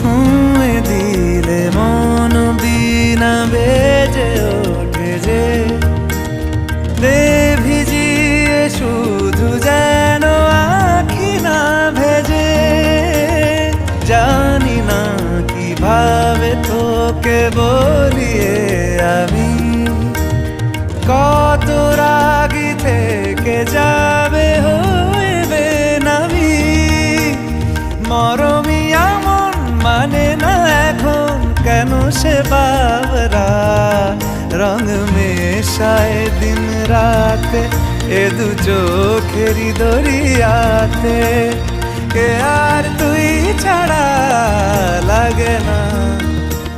ছুঁয়ে দিলে মন বিনা বেজে ওঠে যে দে ভিজিয়ে শুধু যেন আঁখি না ভেজে। জানি না কিভাবে তোকে বলিয়ে আমি কত রাগি থেকে যাবে হইবে নামি। মরমি এমন মানে না এখন কেন সে বাবরা রং মেশায় দিন রাতে এ দু চোখেরি দরিয়াতে। কে আর তুই ছাড়া লাগে না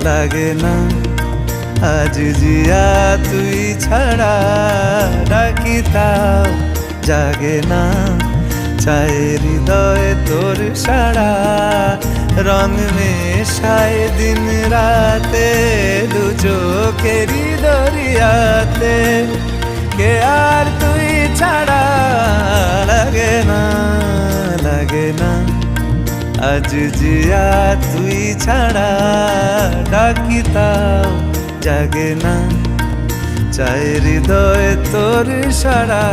লাগে না আজ জিয়া তুই ছাড়া ডাকি তাও জাগে না। চায় হৃদয় তোর সারা রং মেশায় দিন রাতে দু চোখেরি দরিয়াতে। কে আর তুই ছাড়া লাগে না লাগে না আজ জিয়া তুই ছাড়া ডাকি তাও জাগে না। চায় হৃদয় তোর সারা